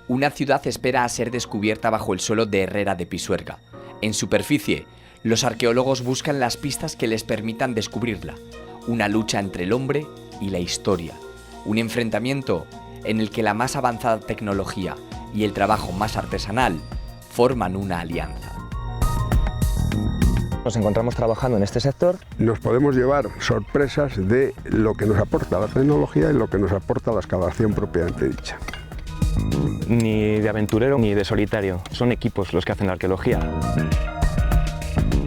Una ciudad espera a ser descubierta bajo el suelo de Herrera de Pisuerga. En superficie, los arqueólogos buscan las pistas que les permitan descubrirla. Una lucha entre el hombre y la historia. Un enfrentamiento en el que la más avanzada tecnología y el trabajo más artesanal forman una alianza. Nos encontramos trabajando en este sector. Nos podemos llevar sorpresas de lo que nos aporta la tecnología y lo que nos aporta la excavación propiamente dicha. Ni de aventurero ni de solitario, son equipos los que hacen la arqueología.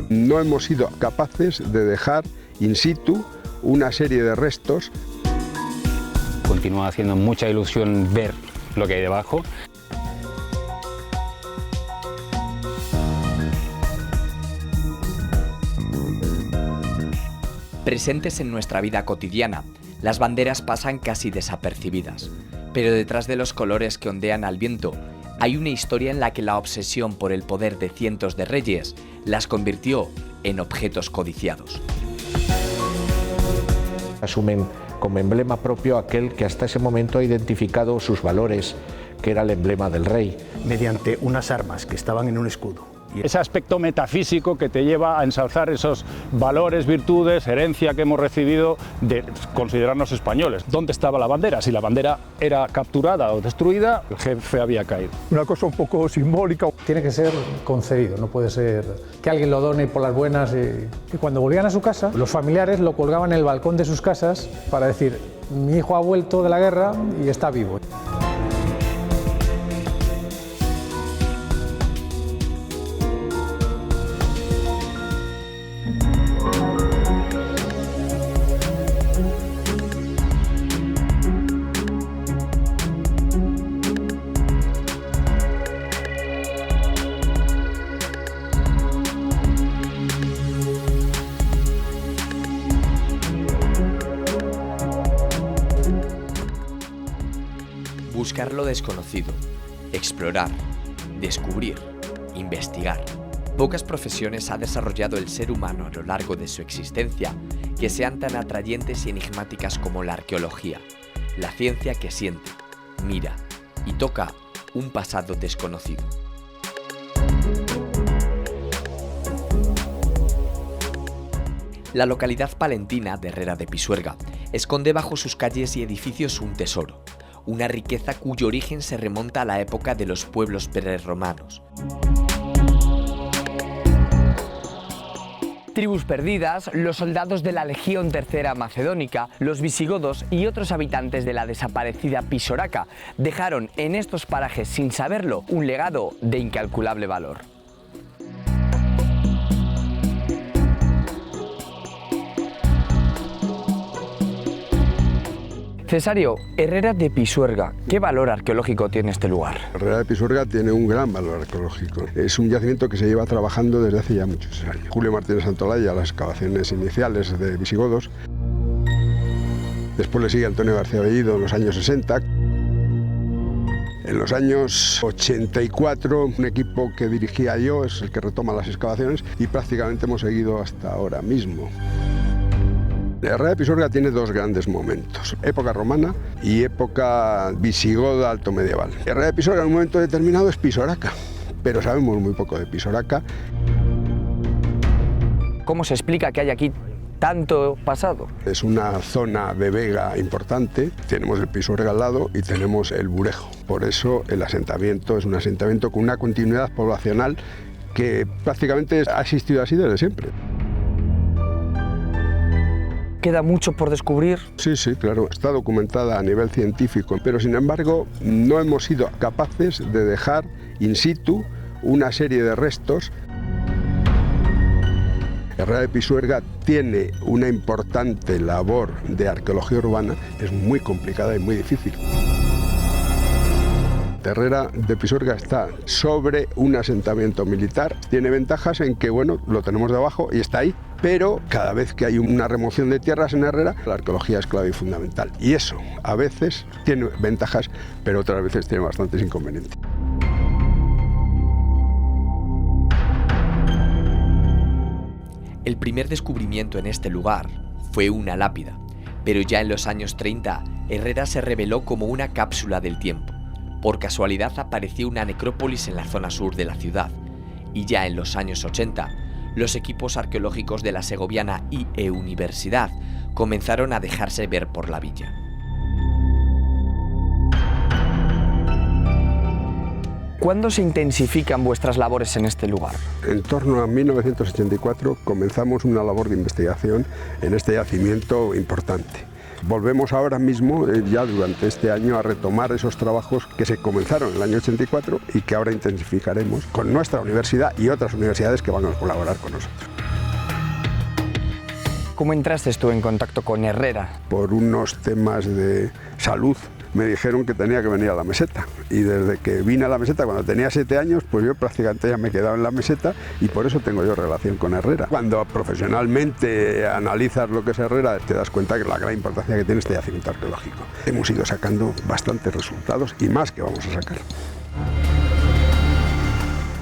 No hemos sido capaces de dejar in situ una serie de restos. Continúa haciendo mucha ilusión ver lo que hay debajo. Presentes en nuestra vida cotidiana, las banderas pasan casi desapercibidas, pero detrás de los colores que ondean al viento, hay una historia en la que la obsesión por el poder de cientos de reyes las convirtió en objetos codiciados. Asumen como emblema propio aquel que hasta ese momento ha identificado sus valores, que era el emblema del rey. Mediante unas armas que estaban en un escudo. Ese aspecto metafísico que te lleva a ensalzar esos valores, virtudes, herencia que hemos recibido de considerarnos españoles. ¿Dónde estaba la bandera? Si la bandera era capturada o destruida, el jefe había caído. Una cosa un poco simbólica. Tiene que ser concedido, no puede ser que alguien lo done por las buenas. Y cuando volvían a su casa, los familiares lo colgaban en el balcón de sus casas para decir: mi hijo ha vuelto de la guerra y está vivo. Buscar lo desconocido, explorar, descubrir, investigar. Pocas profesiones ha desarrollado el ser humano a lo largo de su existencia que sean tan atrayentes y enigmáticas como la arqueología, la ciencia que siente, mira y toca un pasado desconocido. La localidad palentina de Herrera de Pisuerga esconde bajo sus calles y edificios un tesoro, una riqueza cuyo origen se remonta a la época de los pueblos prerromanos. Tribus perdidas, los soldados de la Legión Tercera Macedónica, los visigodos y otros habitantes de la desaparecida Pisoraca dejaron en estos parajes, sin saberlo, un legado de incalculable valor. Cesario, Herrera de Pisuerga, ¿qué valor arqueológico tiene este lugar? Herrera de Pisuerga tiene un gran valor arqueológico. Es un yacimiento que se lleva trabajando desde hace ya muchos años. Julio Martínez Santolaya, las excavaciones iniciales de visigodos. Después le sigue Antonio García Bellido en los años 60. En los años 84, un equipo que dirigía yo es el que retoma las excavaciones y prácticamente hemos seguido hasta ahora mismo. Herrera de Pisuerga tiene dos grandes momentos, época romana y época visigoda alto medieval. Herrera de Pisuerga en un momento determinado es Pisoraca, pero sabemos muy poco de Pisoraca. ¿Cómo se explica que hay aquí tanto pasado? Es una zona de vega importante, tenemos el Pisuerga al lado y tenemos el Burejo. Por eso el asentamiento es un asentamiento con una continuidad poblacional que prácticamente ha existido así desde siempre. ¿Queda mucho por descubrir? Sí, claro, está documentada a nivel científico, pero sin embargo no hemos sido capaces de dejar in situ una serie de restos. Herrera de Pisuerga tiene una importante labor de arqueología urbana, es muy complicada y muy difícil. Herrera de Pisuerga está sobre un asentamiento militar, tiene ventajas en que, bueno, lo tenemos debajo y está ahí, pero cada vez que hay una remoción de tierras en Herrera, la arqueología es clave y fundamental. Y eso a veces tiene ventajas, pero otras veces tiene bastantes inconvenientes. El primer descubrimiento en este lugar fue una lápida, pero ya en los años 30, Herrera se reveló como una cápsula del tiempo. Por casualidad apareció una necrópolis en la zona sur de la ciudad, y ya en los años 80, los equipos arqueológicos de la segoviana IE Universidad comenzaron a dejarse ver por la villa. ¿Cuándo se intensifican vuestras labores en este lugar? En torno a 1984 comenzamos una labor de investigación en este yacimiento importante. Volvemos ahora mismo, ya durante este año, a retomar esos trabajos que se comenzaron en el año 84 y que ahora intensificaremos con nuestra universidad y otras universidades que van a colaborar con nosotros. ¿Cómo entraste tú en contacto con Herrera? Por unos temas de salud me dijeron que tenía que venir a la meseta, y desde que vine a la meseta cuando tenía 7 años, pues yo prácticamente ya me he quedado en la meseta, y por eso tengo yo relación con Herrera. Cuando profesionalmente analizas lo que es Herrera, te das cuenta de la gran importancia que tiene este yacimiento arqueológico. Hemos ido sacando bastantes resultados y más que vamos a sacar.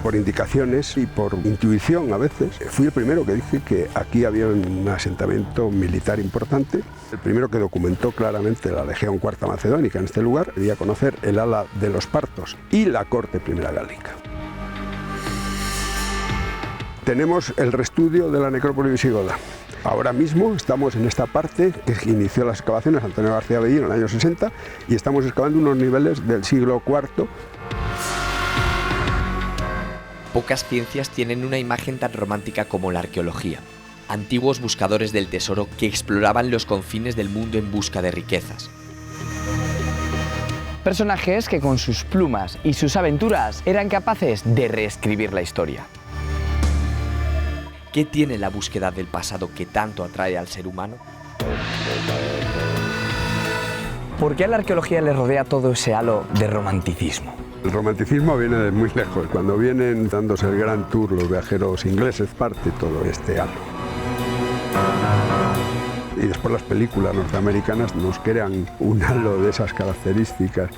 Por indicaciones y por intuición a veces, fui el primero que dije que aquí había un asentamiento militar importante, el primero que documentó claramente la Legión Cuarta Macedónica en este lugar, quería conocer el ala de los partos y la corte primera gálica. Tenemos el reestudio de la necrópolis visigoda. Ahora mismo estamos en esta parte que inició las excavaciones Antonio García Bellín en el año 60 y estamos excavando unos niveles del siglo IV. Pocas ciencias tienen una imagen tan romántica como la arqueología. Antiguos buscadores del tesoro que exploraban los confines del mundo en busca de riquezas. Personajes que con sus plumas y sus aventuras eran capaces de reescribir la historia. ¿Qué tiene la búsqueda del pasado que tanto atrae al ser humano? ¿Por qué a la arqueología le rodea todo ese halo de romanticismo? El romanticismo viene de muy lejos. Cuando vienen dándose el gran tour los viajeros ingleses, parte todo este halo. Y después las películas norteamericanas nos crean un halo de esas características.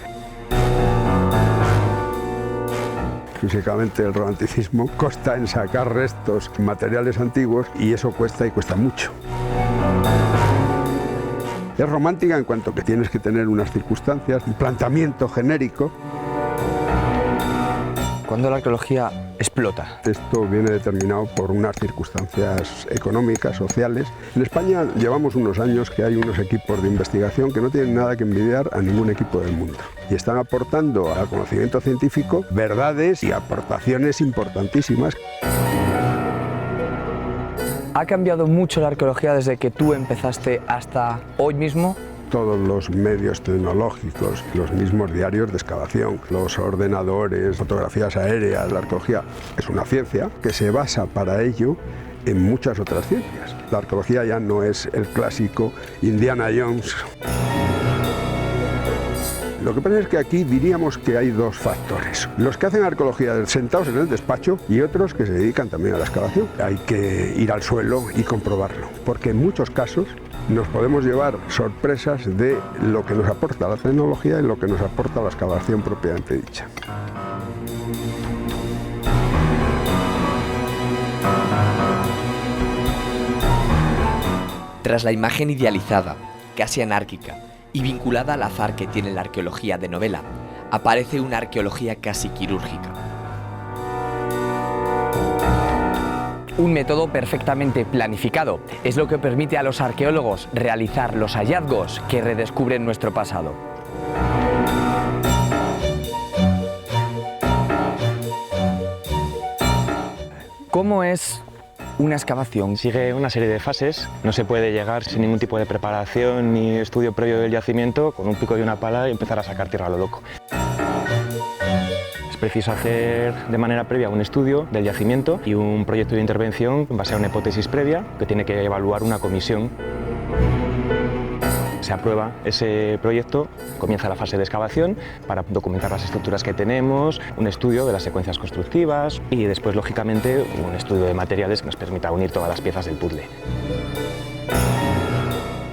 Físicamente el romanticismo consta en sacar restos, materiales antiguos, y eso cuesta y cuesta mucho. Es romántica en cuanto que tienes que tener unas circunstancias, un planteamiento genérico. ¿Cuándo la arqueología explota? Esto viene determinado por unas circunstancias económicas, sociales. En España llevamos unos años que hay unos equipos de investigación que no tienen nada que envidiar a ningún equipo del mundo. Y están aportando al conocimiento científico verdades y aportaciones importantísimas. ¿Ha cambiado mucho la arqueología desde que tú empezaste hasta hoy mismo? Todos los medios tecnológicos, los mismos diarios de excavación, los ordenadores, fotografías aéreas, la arqueología es una ciencia que se basa para ello en muchas otras ciencias. La arqueología ya no es el clásico Indiana Jones. Lo que pasa es que aquí diríamos que hay dos factores. Los que hacen arqueología sentados en el despacho y otros que se dedican también a la excavación. Hay que ir al suelo y comprobarlo, porque en muchos casos nos podemos llevar sorpresas de lo que nos aporta la tecnología y lo que nos aporta la excavación propiamente dicha. Tras la imagen idealizada, casi anárquica y vinculada al azar que tiene la arqueología de novela, aparece una arqueología casi quirúrgica. Un método perfectamente planificado es lo que permite a los arqueólogos realizar los hallazgos que redescubren nuestro pasado. ¿Cómo es una excavación? Sigue una serie de fases, no se puede llegar sin ningún tipo de preparación ni estudio previo del yacimiento con un pico y una pala y empezar a sacar tierra a lo loco. Es preciso hacer de manera previa un estudio del yacimiento y un proyecto de intervención en base a una hipótesis previa que tiene que evaluar una comisión. Se aprueba ese proyecto, comienza la fase de excavación para documentar las estructuras que tenemos, un estudio de las secuencias constructivas y después, lógicamente, un estudio de materiales que nos permita unir todas las piezas del puzzle.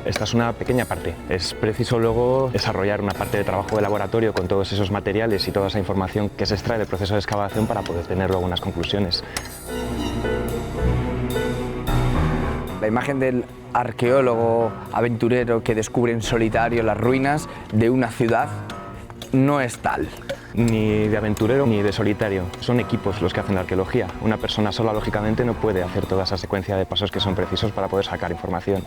Esta es una pequeña parte. Es preciso luego desarrollar una parte de trabajo de laboratorio con todos esos materiales y toda esa información que se extrae del proceso de excavación para poder tener luego unas conclusiones. La imagen del arqueólogo aventurero que descubre en solitario las ruinas de una ciudad no es tal. ni de aventurero ni de solitario. Son equipos los que hacen la arqueología. Una persona sola, lógicamente, no puede hacer toda esa secuencia de pasos que son precisos para poder sacar información.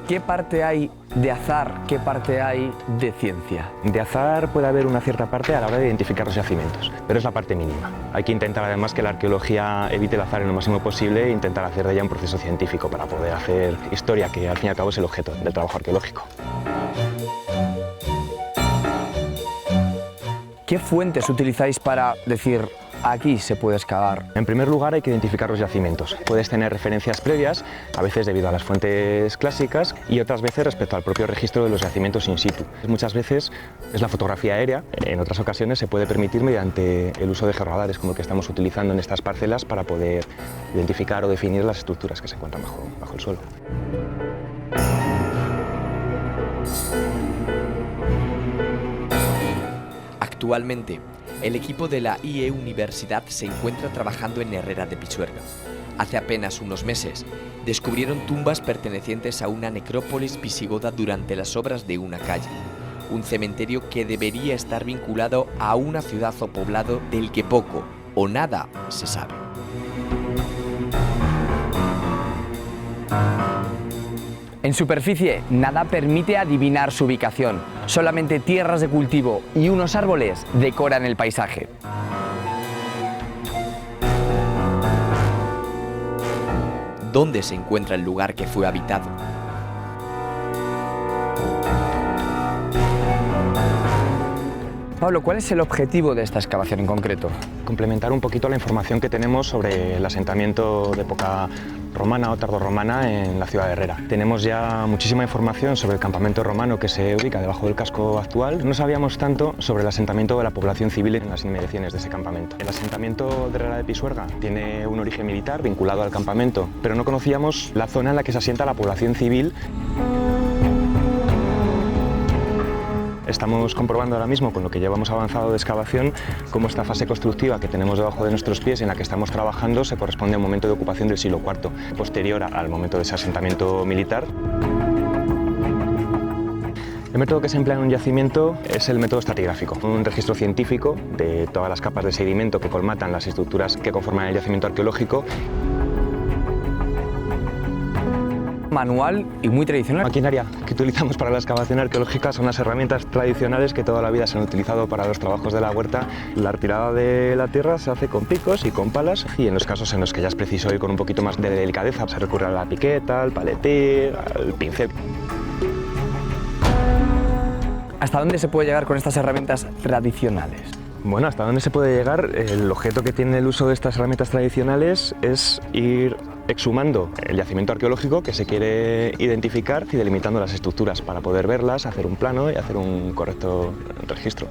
¿Qué parte hay de azar, qué parte hay de ciencia? De azar puede haber una cierta parte a la hora de identificar los yacimientos, pero es la parte mínima. Hay que intentar además que la arqueología evite el azar en lo máximo posible e intentar hacer de ella un proceso científico para poder hacer historia, que al fin y al cabo es el objeto del trabajo arqueológico. ¿Qué fuentes utilizáis para decir aquí se puede excavar? En primer lugar hay que identificar los yacimientos. Puedes tener referencias previas, a veces debido a las fuentes clásicas y otras veces respecto al propio registro de los yacimientos in situ. Muchas veces es la fotografía aérea, en otras ocasiones se puede permitir mediante el uso de georradares como el que estamos utilizando en estas parcelas para poder identificar o definir las estructuras que se encuentran bajo el suelo. Actualmente, el equipo de la IE Universidad se encuentra trabajando en Herrera de Pisuerga. Hace apenas unos meses, descubrieron tumbas pertenecientes a una necrópolis visigoda durante las obras de una calle, un cementerio que debería estar vinculado a una ciudad o poblado del que poco o nada se sabe. En superficie, nada permite adivinar su ubicación. Solamente tierras de cultivo y unos árboles decoran el paisaje. ¿Dónde se encuentra el lugar que fue habitado? Pablo, ¿cuál es el objetivo de esta excavación en concreto? Complementar un poquito la información que tenemos sobre el asentamiento de época romana o tardorromana en la ciudad de Herrera. Tenemos ya muchísima información sobre el campamento romano que se ubica debajo del casco actual. No sabíamos tanto sobre el asentamiento de la población civil en las inmediaciones de ese campamento. El asentamiento de Herrera de Pisuerga tiene un origen militar vinculado al campamento, pero no conocíamos la zona en la que se asienta la población civil. Estamos comprobando ahora mismo, con lo que llevamos avanzado de excavación, cómo esta fase constructiva que tenemos debajo de nuestros pies, en la que estamos trabajando, se corresponde a un momento de ocupación del siglo IV, posterior al momento de ese asentamiento militar. El método que se emplea en un yacimiento es el método estratigráfico, un registro científico de todas las capas de sedimento que colmatan las estructuras que conforman el yacimiento arqueológico. Manual y muy tradicional. La maquinaria que utilizamos para la excavación arqueológica son las herramientas tradicionales que toda la vida se han utilizado para los trabajos de la huerta. La retirada de la tierra se hace con picos y con palas, y en los casos en los que ya es preciso ir con un poquito más de delicadeza se recurre a la piqueta, al paletín, al pincel. ¿Hasta dónde se puede llegar con estas herramientas tradicionales? Bueno, hasta dónde se puede llegar. El objeto que tiene el uso de estas herramientas tradicionales es ir exhumando el yacimiento arqueológico que se quiere identificar y delimitando las estructuras para poder verlas, hacer un plano y hacer un correcto registro.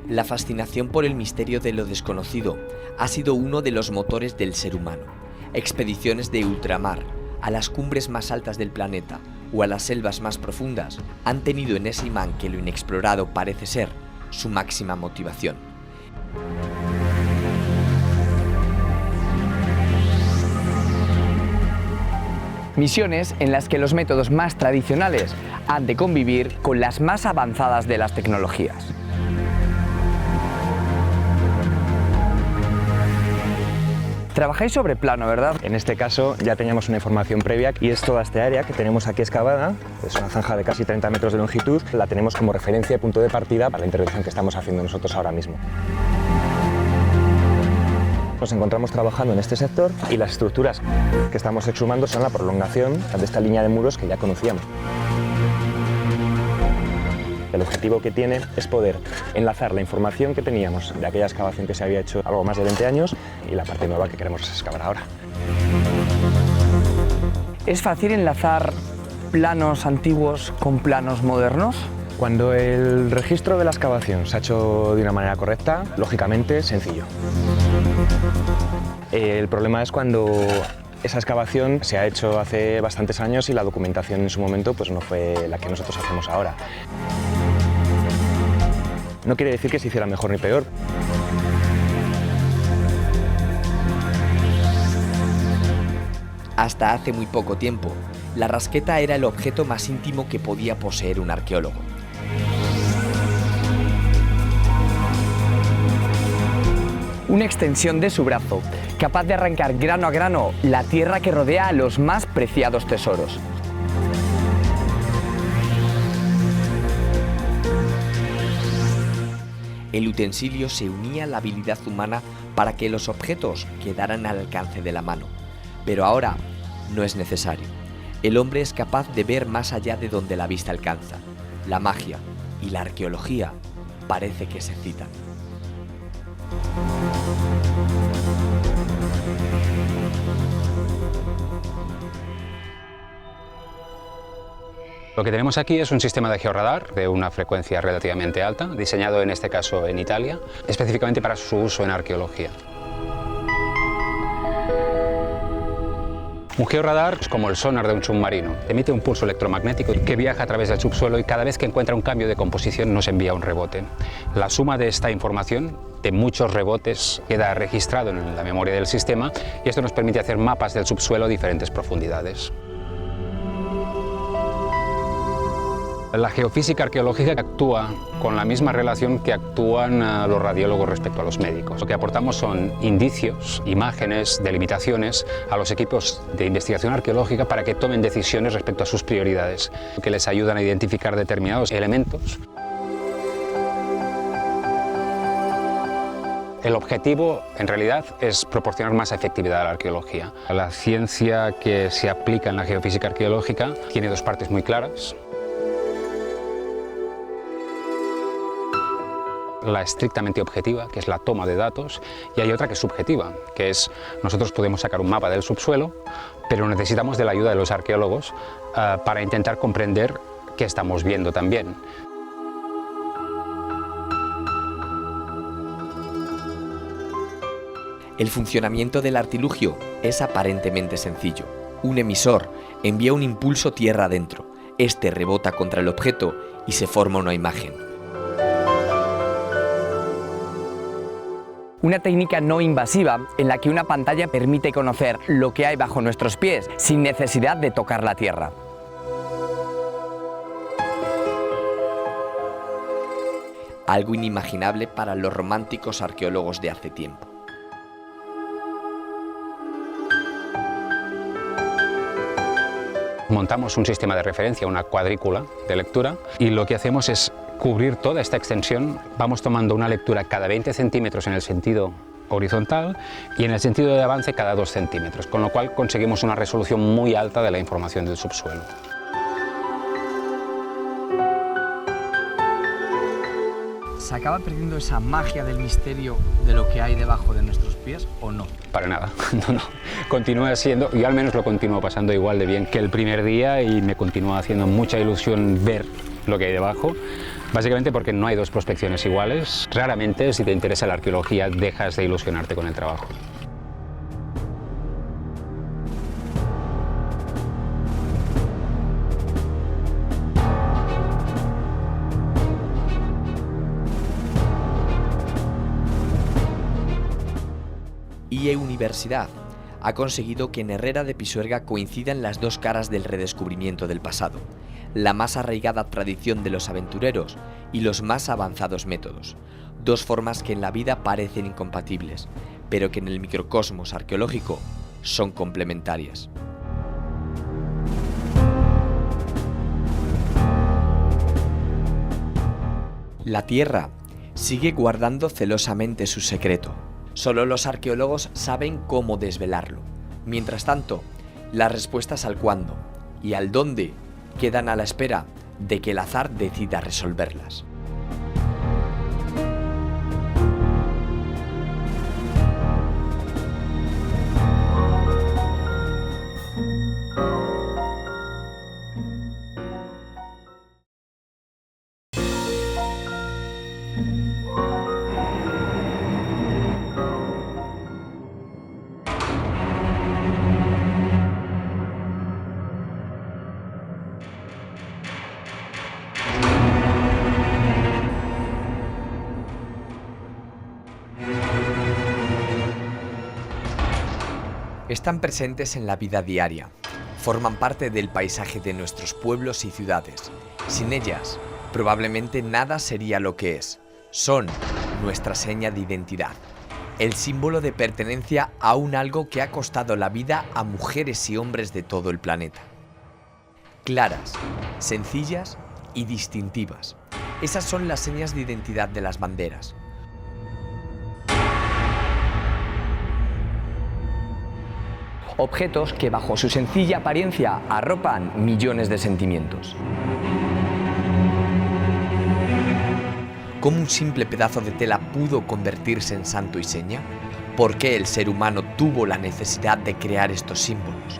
La fascinación por el misterio de lo desconocido ha sido uno de los motores del ser humano. Expediciones de ultramar, a las cumbres más altas del planeta o a las selvas más profundas han tenido en ese imán que lo inexplorado parece ser su máxima motivación. Misiones en las que los métodos más tradicionales han de convivir con las más avanzadas de las tecnologías. Trabajáis sobre plano, ¿verdad? En este caso ya teníamos una información previa y es toda esta área que tenemos aquí excavada, es una zanja de casi 30 metros de longitud, la tenemos como referencia y punto de partida para la intervención que estamos haciendo nosotros ahora mismo. Nos encontramos trabajando en este sector y las estructuras que estamos exhumando son la prolongación de esta línea de muros que ya conocíamos. El objetivo que tiene es poder enlazar la información que teníamos de aquella excavación que se había hecho algo más de 20 años y la parte nueva que queremos excavar ahora. ¿Es fácil enlazar planos antiguos con planos modernos? Cuando el registro de la excavación se ha hecho de una manera correcta, lógicamente sencillo. El problema es cuando esa excavación se ha hecho hace bastantes años y la documentación en su momento pues no fue la que nosotros hacemos ahora. No quiere decir que se hiciera mejor ni peor. Hasta hace muy poco tiempo, la rasqueta era el objeto más íntimo que podía poseer un arqueólogo. Una extensión de su brazo, capaz de arrancar grano a grano la tierra que rodea a los más preciados tesoros. El utensilio se unía a la habilidad humana para que los objetos quedaran al alcance de la mano. Pero ahora no es necesario. El hombre es capaz de ver más allá de donde la vista alcanza. La magia y la arqueología parece que se citan. Lo que tenemos aquí es un sistema de georradar de una frecuencia relativamente alta, diseñado en este caso en Italia, específicamente para su uso en arqueología. Un georradar es como el sonar de un submarino. Emite un pulso electromagnético que viaja a través del subsuelo y cada vez que encuentra un cambio de composición nos envía un rebote. La suma de esta información, de muchos rebotes, queda registrado en la memoria del sistema y esto nos permite hacer mapas del subsuelo a diferentes profundidades. La geofísica arqueológica actúa con la misma relación que actúan los radiólogos respecto a los médicos. Lo que aportamos son indicios, imágenes, delimitaciones a los equipos de investigación arqueológica para que tomen decisiones respecto a sus prioridades, que les ayudan a identificar determinados elementos. El objetivo, en realidad, es proporcionar más efectividad a la arqueología. La ciencia que se aplica en la geofísica arqueológica tiene dos partes muy claras. La estrictamente objetiva, que es la toma de datos, y hay otra que es subjetiva, que es nosotros podemos sacar un mapa del subsuelo, pero necesitamos de la ayuda de los arqueólogos para intentar comprender qué estamos viendo también. El funcionamiento del artilugio es aparentemente sencillo. Un emisor envía un impulso tierra adentro, este rebota contra el objeto y se forma una imagen. Una técnica no invasiva en la que una pantalla permite conocer lo que hay bajo nuestros pies sin necesidad de tocar la tierra. Algo inimaginable para los románticos arqueólogos de hace tiempo. Montamos un sistema de referencia, una cuadrícula de lectura, y lo que hacemos es cubrir toda esta extensión. Vamos tomando una lectura cada 20 centímetros en el sentido horizontal y en el sentido de avance cada 2 centímetros, con lo cual conseguimos una resolución muy alta de la información del subsuelo. ¿Se acaba perdiendo esa magia del misterio de lo que hay debajo de nuestros pies o no? Para nada, no. Continúa siendo, yo al menos lo continúo pasando igual de bien que el primer día y me continúa haciendo mucha ilusión ver lo que hay debajo, básicamente porque no hay dos prospecciones iguales. Raramente, si te interesa la arqueología, dejas de ilusionarte con el trabajo. IE Universidad ha conseguido que en Herrera de Pisuerga coincidan las dos caras del redescubrimiento del pasado, la más arraigada tradición de los aventureros y los más avanzados métodos, dos formas que en la vida parecen incompatibles, pero que en el microcosmos arqueológico son complementarias. La Tierra sigue guardando celosamente su secreto. Solo los arqueólogos saben cómo desvelarlo. Mientras tanto, las respuestas al cuándo y al dónde quedan a la espera de que el azar decida resolverlas. Están presentes en la vida diaria, forman parte del paisaje de nuestros pueblos y ciudades. Sin ellas, probablemente nada sería lo que es. Son nuestra seña de identidad, el símbolo de pertenencia a un algo que ha costado la vida a mujeres y hombres de todo el planeta. Claras, sencillas y distintivas. Esas son las señas de identidad de las banderas. Objetos que bajo su sencilla apariencia arropan millones de sentimientos. ¿Cómo un simple pedazo de tela pudo convertirse en santo y seña? ¿Por qué el ser humano tuvo la necesidad de crear estos símbolos?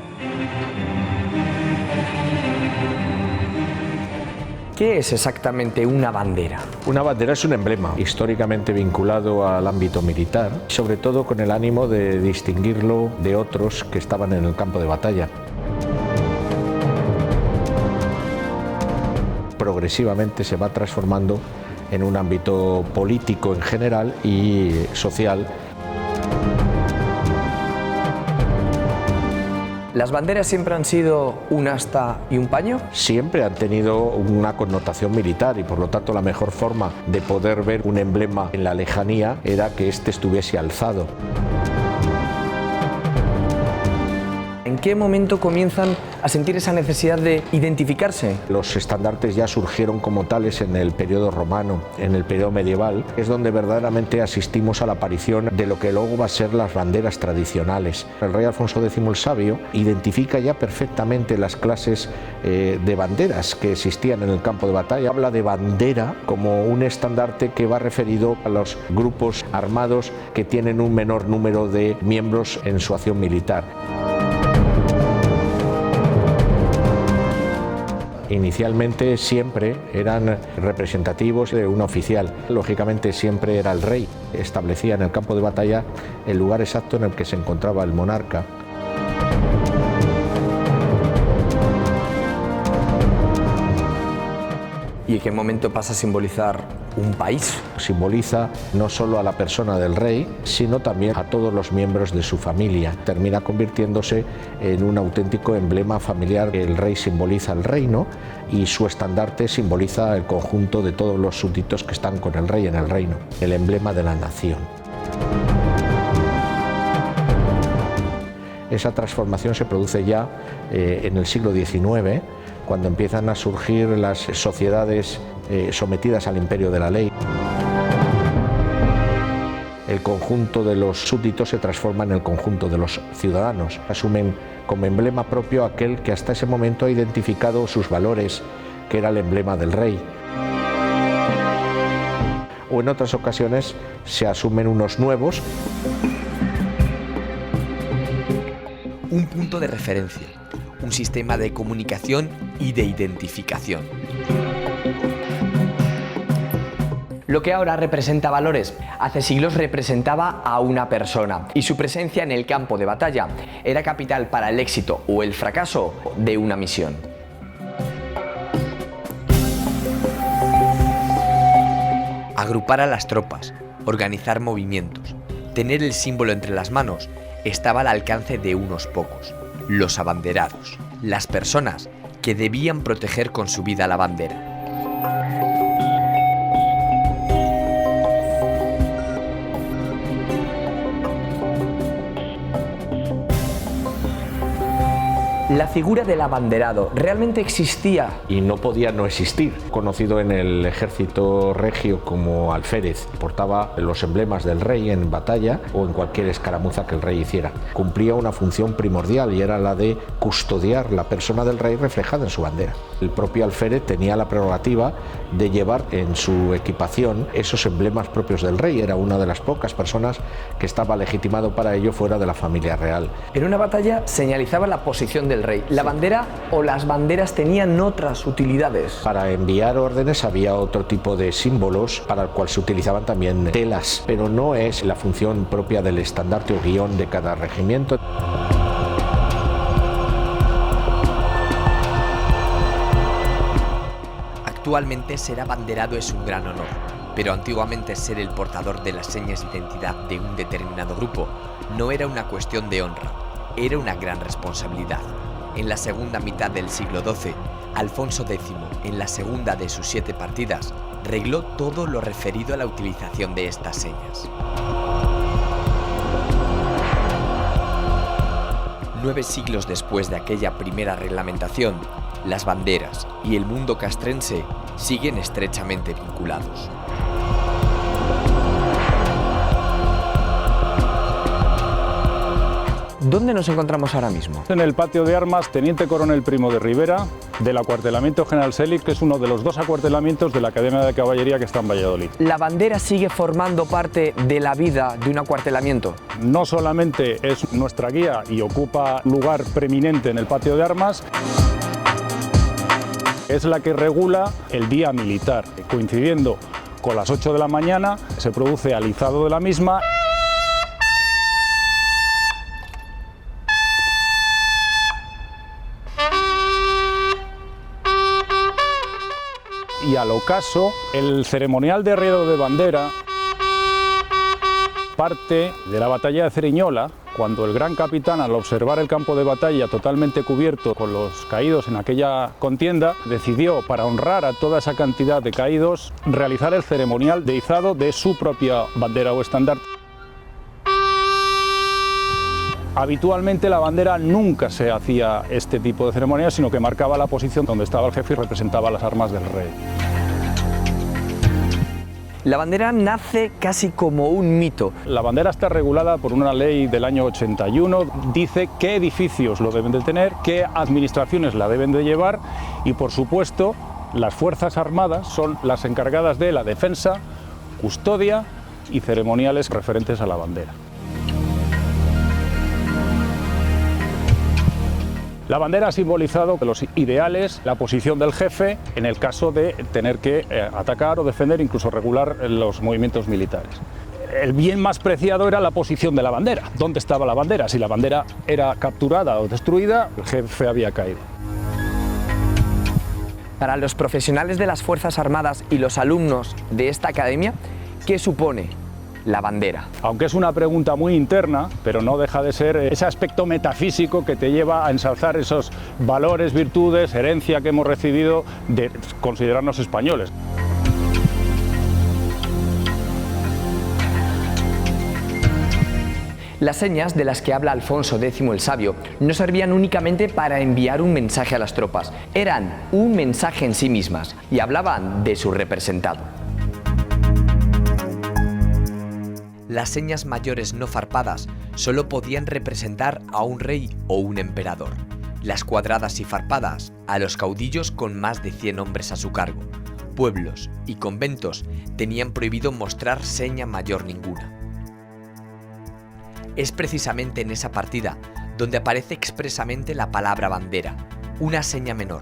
¿Qué es exactamente una bandera? Una bandera es un emblema históricamente vinculado al ámbito militar, sobre todo con el ánimo de distinguirlo de otros que estaban en el campo de batalla. Progresivamente se va transformando en un ámbito político en general y social. ¿Las banderas siempre han sido un asta y un paño? Siempre han tenido una connotación militar y por lo tanto la mejor forma de poder ver un emblema en la lejanía era que éste estuviese alzado. ¿En qué momento comienzan a sentir esa necesidad de identificarse? Los estandartes ya surgieron como tales en el periodo romano, en el periodo medieval, es donde verdaderamente asistimos a la aparición de lo que luego va a ser las banderas tradicionales. El rey Alfonso X el Sabio identifica ya perfectamente las clases de banderas que existían en el campo de batalla. Habla de bandera como un estandarte que va referido a los grupos armados que tienen un menor número de miembros en su acción militar. Inicialmente siempre eran representativos de un oficial, lógicamente siempre era el rey. Establecía en el campo de batalla el lugar exacto en el que se encontraba el monarca. ¿Y en qué momento pasa a simbolizar un país? Simboliza no solo a la persona del rey, sino también a todos los miembros de su familia. Termina convirtiéndose en un auténtico emblema familiar. El rey simboliza el reino y su estandarte simboliza el conjunto de todos los súbditos que están con el rey en el reino, el emblema de la nación. Esa transformación se produce ya en el siglo XIX, cuando empiezan a surgir las sociedades sometidas al imperio de la ley. El conjunto de los súbditos se transforma en el conjunto de los ciudadanos. Asumen como emblema propio aquel que hasta ese momento ha identificado sus valores, que era el emblema del rey. O en otras ocasiones se asumen unos nuevos. Un punto de referencia, un sistema de comunicación y de identificación. Lo que ahora representa valores, hace siglos representaba a una persona y su presencia en el campo de batalla era capital para el éxito o el fracaso de una misión. Agrupar a las tropas, organizar movimientos, tener el símbolo entre las manos estaba al alcance de unos pocos, los abanderados, las personas que debían proteger con su vida la bandera. La figura del abanderado realmente existía. Y no podía no existir. Conocido en el ejército regio como alférez, portaba los emblemas del rey en batalla o en cualquier escaramuza que el rey hiciera. Cumplía una función primordial y era la de custodiar la persona del rey reflejada en su bandera. El propio alférez tenía la prerrogativa de llevar en su equipación esos emblemas propios del rey. Era una de las pocas personas que estaba legitimado para ello fuera de la familia real. En una batalla señalizaba la posición del rey. ¿La bandera o las banderas tenían otras utilidades? Para enviar órdenes había otro tipo de símbolos para el cual se utilizaban también telas, pero no es la función propia del estandarte o guión de cada regimiento. Actualmente ser abanderado es un gran honor, pero antiguamente ser el portador de las señas de identidad de un determinado grupo no era una cuestión de honra, era una gran responsabilidad. En la segunda mitad del siglo XII, Alfonso X, en la segunda de sus 7 partidas, regló todo lo referido a la utilización de estas señas. 9 siglos después de aquella primera reglamentación, las banderas y el mundo castrense siguen estrechamente vinculados. ¿Dónde nos encontramos ahora mismo? En el patio de armas Teniente Coronel Primo de Rivera, del acuartelamiento General Selig, que es uno de los 2 acuartelamientos de la Academia de Caballería que está en Valladolid. ¿La bandera sigue formando parte de la vida de un acuartelamiento? No solamente es nuestra guía y ocupa lugar preeminente en el patio de armas, es la que regula el día militar. Coincidiendo con las 8 de la mañana, se produce alizado de la misma. Y al ocaso, el ceremonial de arriero de bandera parte de la batalla de Ceriñola, cuando el gran capitán, al observar el campo de batalla totalmente cubierto con los caídos en aquella contienda, decidió, para honrar a toda esa cantidad de caídos, realizar el ceremonial de izado de su propia bandera o estandarte. Habitualmente la bandera nunca se hacía este tipo de ceremonias, sino que marcaba la posición donde estaba el jefe y representaba las armas del rey. La bandera nace casi como un mito. La bandera está regulada por una ley del año 81, dice qué edificios lo deben de tener, qué administraciones la deben de llevar y, por supuesto, las Fuerzas Armadas son las encargadas de la defensa, custodia y ceremoniales referentes a la bandera. La bandera ha simbolizado los ideales, la posición del jefe en el caso de tener que atacar o defender, incluso regular los movimientos militares. El bien más preciado era la posición de la bandera. ¿Dónde estaba la bandera? Si la bandera era capturada o destruida, el jefe había caído. Para los profesionales de las Fuerzas Armadas y los alumnos de esta academia, ¿qué supone la bandera? Aunque es una pregunta muy interna, pero no deja de ser ese aspecto metafísico que te lleva a ensalzar esos valores, virtudes, herencia que hemos recibido de considerarnos españoles. Las señas de las que habla Alfonso X el Sabio no servían únicamente para enviar un mensaje a las tropas, eran un mensaje en sí mismas y hablaban de su representado. Las señas mayores no farpadas solo podían representar a un rey o un emperador. Las cuadradas y farpadas a los caudillos con más de 100 hombres a su cargo. Pueblos y conventos tenían prohibido mostrar seña mayor ninguna. Es precisamente en esa partida donde aparece expresamente la palabra bandera, una seña menor,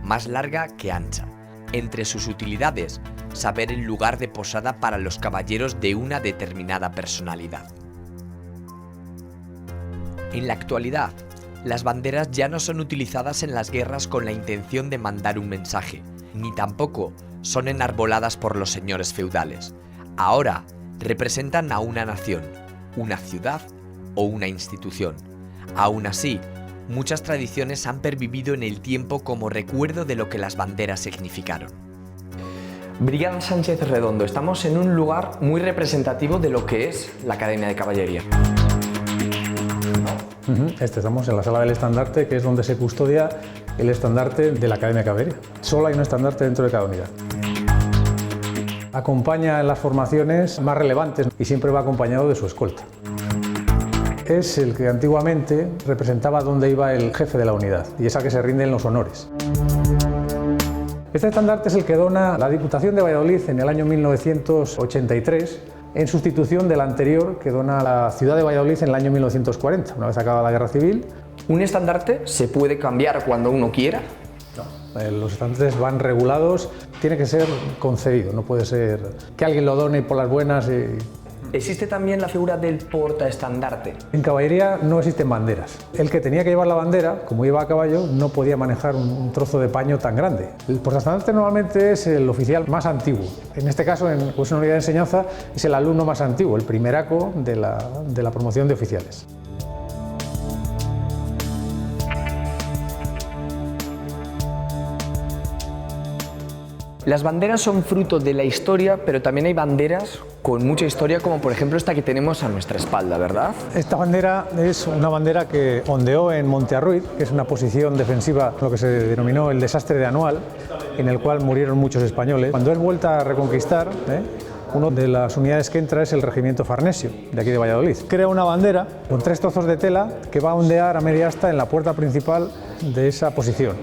más larga que ancha. Entre sus utilidades, saber el lugar de posada para los caballeros de una determinada personalidad. En la actualidad, las banderas ya no son utilizadas en las guerras con la intención de mandar un mensaje, ni tampoco son enarboladas por los señores feudales. Ahora representan a una nación, una ciudad o una institución. Aún así, muchas tradiciones han pervivido en el tiempo como recuerdo de lo que las banderas significaron. Brigada Sánchez Redondo, estamos en un lugar muy representativo de lo que es la Academia de Caballería. Estamos en la sala del estandarte, que es donde se custodia el estandarte de la Academia de Caballería. Solo hay un estandarte dentro de cada unidad. Acompaña en las formaciones más relevantes y siempre va acompañado de su escolta. Es el que antiguamente representaba dónde iba el jefe de la unidad y es al que se rinden los honores. Este estandarte es el que dona la Diputación de Valladolid en el año 1983 en sustitución del anterior que dona la ciudad de Valladolid en el año 1940, una vez acabada la Guerra Civil. ¿Un estandarte se puede cambiar cuando uno quiera? No, los estandartes van regulados, tiene que ser concedido, no puede ser que alguien lo done por las buenas y... Existe también la figura del portaestandarte. En caballería no existen banderas. El que tenía que llevar la bandera, como iba a caballo, no podía manejar un trozo de paño tan grande. El portaestandarte normalmente es el oficial más antiguo. En este caso, en una unidad de enseñanza, es el alumno más antiguo, el primeraco de la promoción de oficiales. Las banderas son fruto de la historia, pero también hay banderas con mucha historia, como por ejemplo esta que tenemos a nuestra espalda, ¿verdad? Esta bandera es una bandera que ondeó en Monte Arruiz, que es una posición defensiva, lo que se denominó el desastre de Anual, en el cual murieron muchos españoles. Cuando es vuelta a reconquistar, una de las unidades que entra es el Regimiento Farnesio, de aquí de Valladolid. Crea una bandera con 3 trozos de tela que va a ondear a media asta en la puerta principal de esa posición.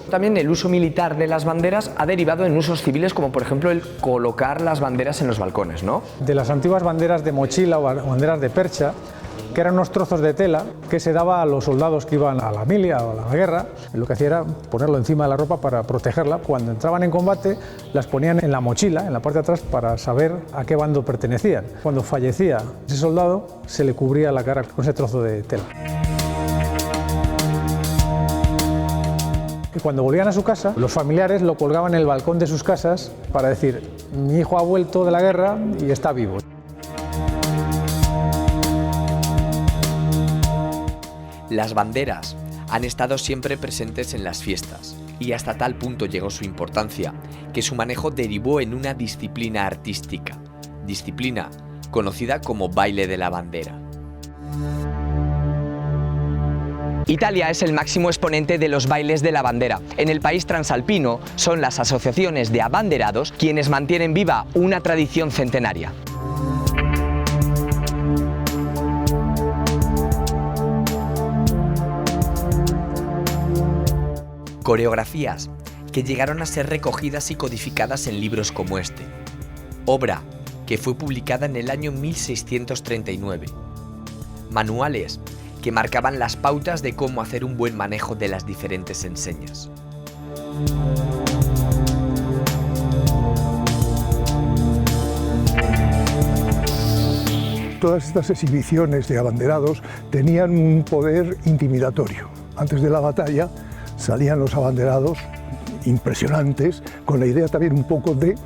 También el uso militar de las banderas ha derivado en usos civiles, como por ejemplo el colocar las banderas en los balcones, ¿no? De las antiguas banderas de mochila o banderas de percha, que eran unos trozos de tela que se daba a los soldados que iban a la milia o a la guerra. Lo que hacía era ponerlo encima de la ropa para protegerla. Cuando entraban en combate, las ponían en la mochila, en la parte de atrás, para saber a qué bando pertenecían. Cuando fallecía ese soldado, se le cubría la cara con ese trozo de tela. Y cuando volvían a su casa, los familiares lo colgaban en el balcón de sus casas para decir: mi hijo ha vuelto de la guerra y está vivo. Las banderas han estado siempre presentes en las fiestas, y hasta tal punto llegó su importancia que su manejo derivó en una disciplina artística, disciplina conocida como baile de la bandera. Italia es el máximo exponente de los bailes de la bandera. En el país transalpino son las asociaciones de abanderados quienes mantienen viva una tradición centenaria. Coreografías que llegaron a ser recogidas y codificadas en libros como este, obra que fue publicada en el año 1639, manuales que marcaban las pautas de cómo hacer un buen manejo de las diferentes enseñas. Todas estas exhibiciones de abanderados tenían un poder intimidatorio. Antes de la batalla salían los abanderados impresionantes, con la idea también un poco de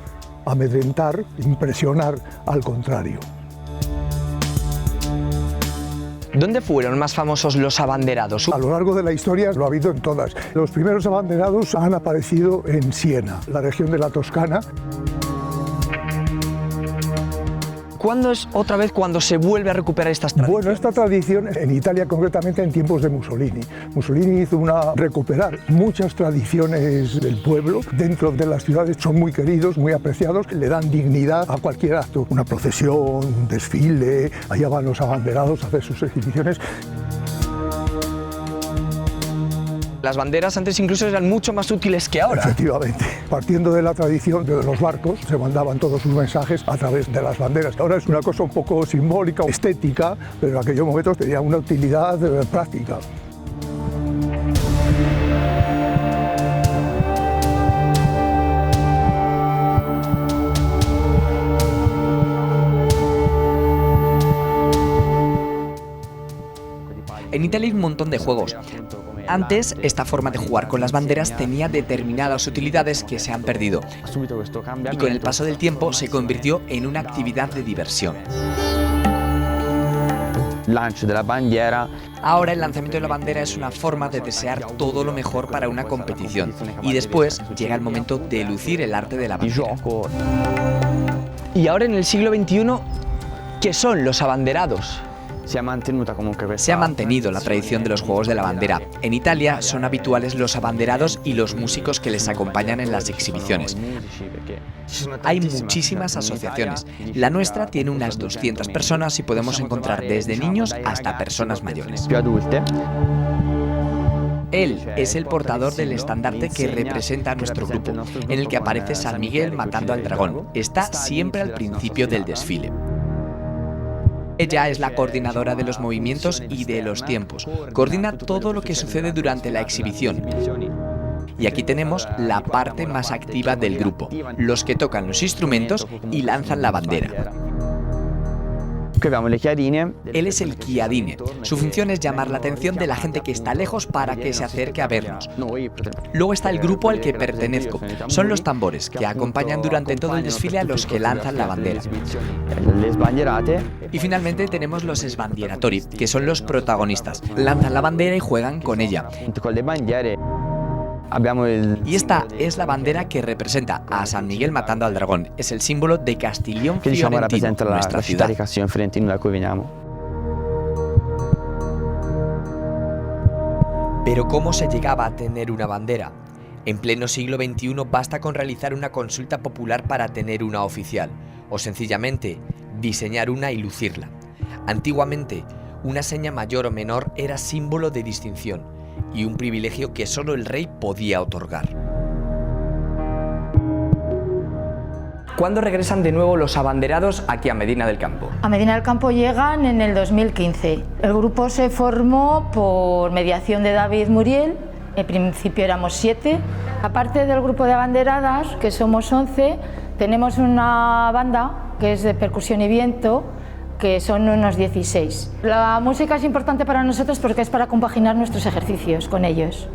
amedrentar, impresionar al contrario. ¿Dónde fueron más famosos los abanderados? A lo largo de la historia lo ha habido en todas. Los primeros abanderados han aparecido en Siena, la región de la Toscana. ¿Cuándo es otra vez cuando se vuelve a recuperar estas tradiciones? Bueno, esta tradición en Italia, concretamente en tiempos de Mussolini. Mussolini hizo recuperar muchas tradiciones del pueblo dentro de las ciudades. Son muy queridos, muy apreciados, le dan dignidad a cualquier acto. Una procesión, un desfile, allá van los abanderados a hacer sus exhibiciones. Las banderas antes incluso eran mucho más útiles que ahora. Efectivamente. Partiendo de la tradición de los barcos, se mandaban todos sus mensajes a través de las banderas. Ahora es una cosa un poco simbólica, estética, pero en aquellos momentos tenía una utilidad práctica. En Italia hay un montón de juegos. Antes, esta forma de jugar con las banderas tenía determinadas utilidades que se han perdido, y con el paso del tiempo se convirtió en una actividad de diversión. Ahora el lanzamiento de la bandera es una forma de desear todo lo mejor para una competición, y después llega el momento de lucir el arte de la bandera. Y ahora en el siglo XXI, ¿qué son los abanderados? Se ha mantenido la tradición de los juegos de la bandera. En Italia son habituales los abanderados y los músicos que les acompañan en las exhibiciones. Hay muchísimas asociaciones. La nuestra tiene unas 200 personas y podemos encontrar desde niños hasta personas mayores. Él es el portador del estandarte que representa a nuestro grupo, en el que aparece San Miguel matando al dragón. Está siempre al principio del desfile. Ella es la coordinadora de los movimientos y de los tiempos. Coordina todo lo que sucede durante la exhibición. Y aquí tenemos la parte más activa del grupo, los que tocan los instrumentos y lanzan la bandera. Él es el chiadine. Su función es llamar la atención de la gente que está lejos para que se acerque a vernos. Luego está el grupo al que pertenezco. Son los tambores, que acompañan durante todo el desfile a los que lanzan la bandera. Y finalmente tenemos los sbandieratori, que son los protagonistas. Lanzan la bandera y juegan con ella. Y esta es la bandera que representa a San Miguel matando al dragón. Es el símbolo de Castiglione Fiorentino, nuestra ciudad. Pero ¿cómo se llegaba a tener una bandera? En pleno siglo XXI basta con realizar una consulta popular para tener una oficial, o sencillamente diseñar una y lucirla. Antiguamente, una seña mayor o menor era símbolo de distinción y un privilegio que solo el rey podía otorgar. ¿Cuándo regresan de nuevo los abanderados aquí a Medina del Campo? A Medina del Campo llegan en el 2015. El grupo se formó por mediación de David Muriel. En principio éramos 7. Aparte del grupo de abanderadas, que somos 11, tenemos una banda que es de percusión y viento, que son unos 16. La música es importante para nosotros porque es para compaginar nuestros ejercicios con ellos.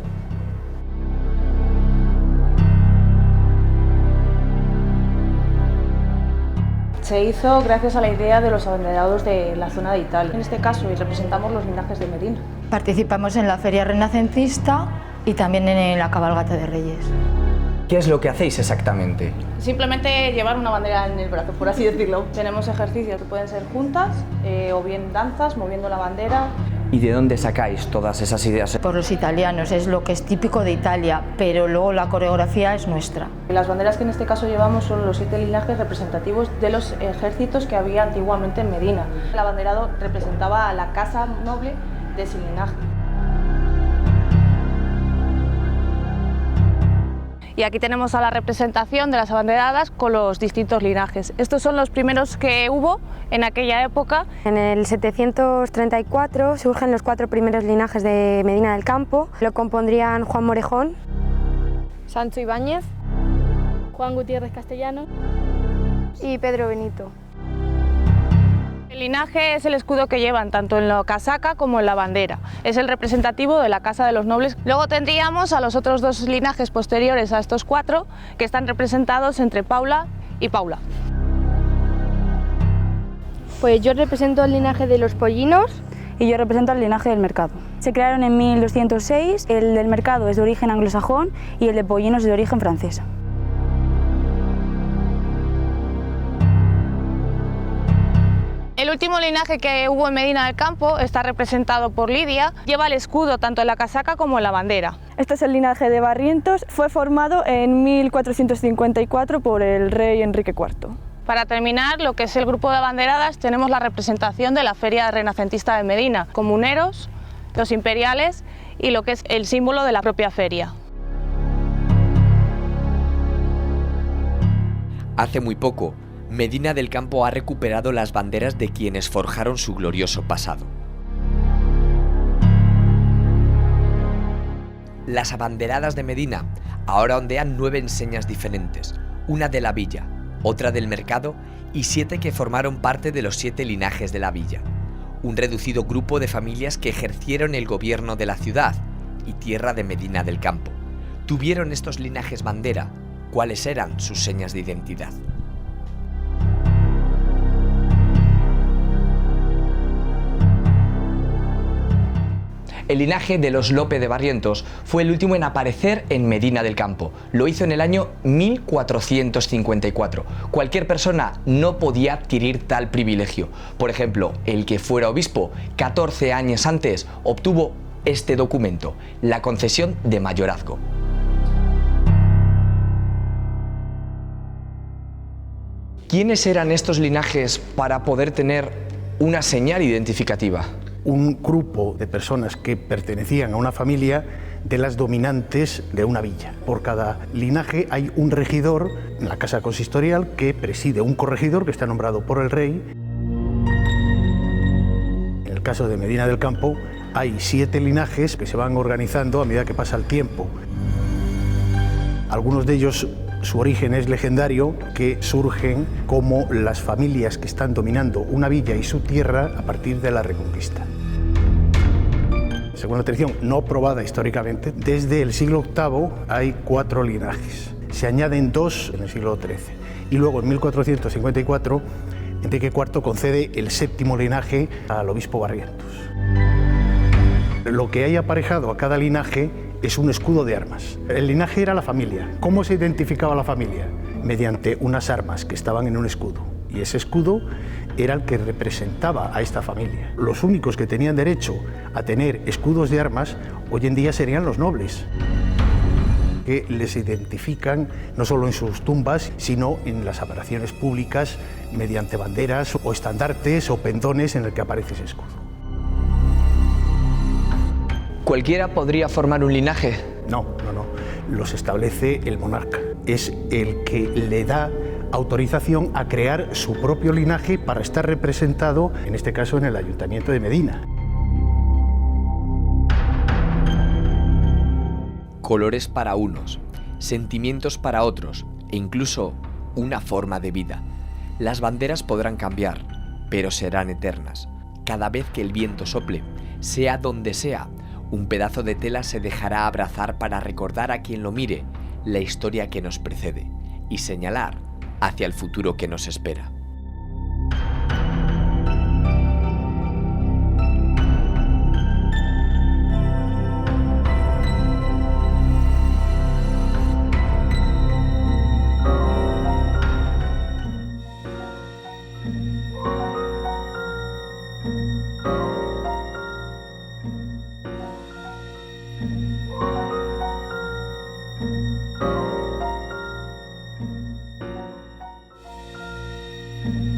Se hizo gracias a la idea de los abanderados de la zona de Italia, en este caso, y representamos los linajes de Medina. Participamos en la feria renacentista y también en la cabalgata de Reyes. ¿Qué es lo que hacéis exactamente? Simplemente llevar una bandera en el brazo, por así decirlo. Tenemos ejercicios que pueden ser juntas o bien danzas, moviendo la bandera. ¿Y de dónde sacáis todas esas ideas? Por los italianos, es lo que es típico de Italia, pero luego la coreografía es nuestra. Las banderas que en este caso llevamos son los 7 linajes representativos de los ejércitos que había antiguamente en Medina. El abanderado representaba a la casa noble de ese linaje. Y aquí tenemos a la representación de las abanderadas con los distintos linajes. Estos son los primeros que hubo en aquella época. En el 734 surgen los 4 primeros linajes de Medina del Campo. Lo compondrían Juan Morejón, Sancho Ibáñez, Juan Gutiérrez Castellano y Pedro Benito. El linaje es el escudo que llevan tanto en la casaca como en la bandera. Es el representativo de la Casa de los Nobles. Luego tendríamos a los otros 2 linajes posteriores a estos 4 que están representados entre Paula y Paula. Pues yo represento el linaje de los Pollinos. Y yo represento el linaje del Mercado. Se crearon en 1206, el del Mercado es de origen anglosajón y el de Pollinos es de origen francés. El último linaje que hubo en Medina del Campo está representado por Lidia, lleva el escudo tanto en la casaca como en la bandera. Este es el linaje de Barrientos, fue formado en 1454 por el rey Enrique IV. Para terminar, lo que es el grupo de abanderadas, tenemos la representación de la Feria Renacentista de Medina, comuneros, los imperiales y lo que es el símbolo de la propia feria. Hace muy poco, Medina del Campo ha recuperado las banderas de quienes forjaron su glorioso pasado. Las abanderadas de Medina ahora ondean 9 enseñas diferentes, una de la villa, otra del mercado y 7 que formaron parte de los 7 linajes de la villa. Un reducido grupo de familias que ejercieron el gobierno de la ciudad y tierra de Medina del Campo. ¿Tuvieron estos linajes bandera? ¿Cuáles eran sus señas de identidad? El linaje de los Lope de Barrientos fue el último en aparecer en Medina del Campo. Lo hizo en el año 1454. Cualquier persona no podía adquirir tal privilegio. Por ejemplo, el que fuera obispo 14 años antes obtuvo este documento, la concesión de mayorazgo. ¿Quiénes eran estos linajes para poder tener una señal identificativa? Un grupo de personas que pertenecían a una familia de las dominantes de una villa. Por cada linaje hay un regidor en la casa consistorial que preside un corregidor que está nombrado por el rey. En el caso de Medina del Campo hay 7 linajes que se van organizando a medida que pasa el tiempo. Algunos de ellos, su origen es legendario, que surgen como las familias que están dominando una villa y su tierra a partir de la Reconquista. Según la tradición no probada históricamente, desde el siglo VIII hay 4 linajes. Se añaden 2 en el siglo XIII. Y luego en 1454, Enrique IV concede el 7º linaje al obispo Barrientos. Lo que hay aparejado a cada linaje es un escudo de armas. El linaje era la familia. ¿Cómo se identificaba la familia? Mediante unas armas que estaban en un escudo. Y ese escudo era el que representaba a esta familia. Los únicos que tenían derecho a tener escudos de armas hoy en día serían los nobles, que les identifican no solo en sus tumbas, sino en las apariciones públicas mediante banderas o estandartes o pendones en el que aparece ese escudo. ¿Cualquiera podría formar un linaje? No. Los establece el monarca. Es el que le da autorización a crear su propio linaje para estar representado, en este caso, en el Ayuntamiento de Medina. Colores para unos, sentimientos para otros e incluso una forma de vida. Las banderas podrán cambiar, pero serán eternas. Cada vez que el viento sople, sea donde sea, un pedazo de tela se dejará abrazar para recordar a quien lo mire la historia que nos precede y señalar hacia el futuro que nos espera. Thank you.